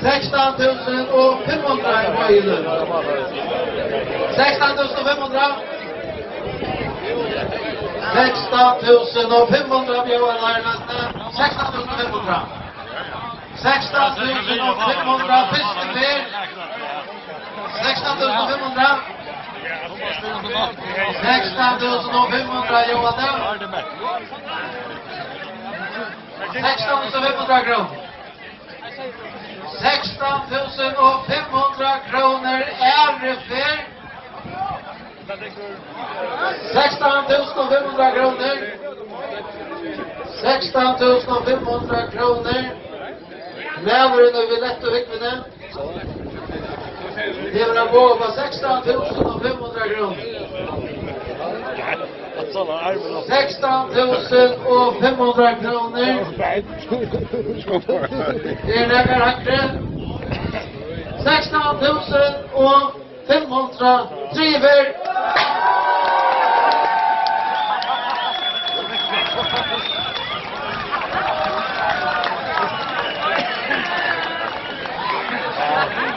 16.500 i Møylen. 16.500. 16.500 bjør nærmeste. 16.500. 16.500 fiskefer. 16.500. 16.500 Johanne. 16.500 kroner. 16.500 kroner ærefer. 16.500 kroner. 16.500 kroner. Næveren og vi lett og vikvene. Det var på 16.500 kroner. 16.500 kroner. Det nekker hakre. 16.500 driver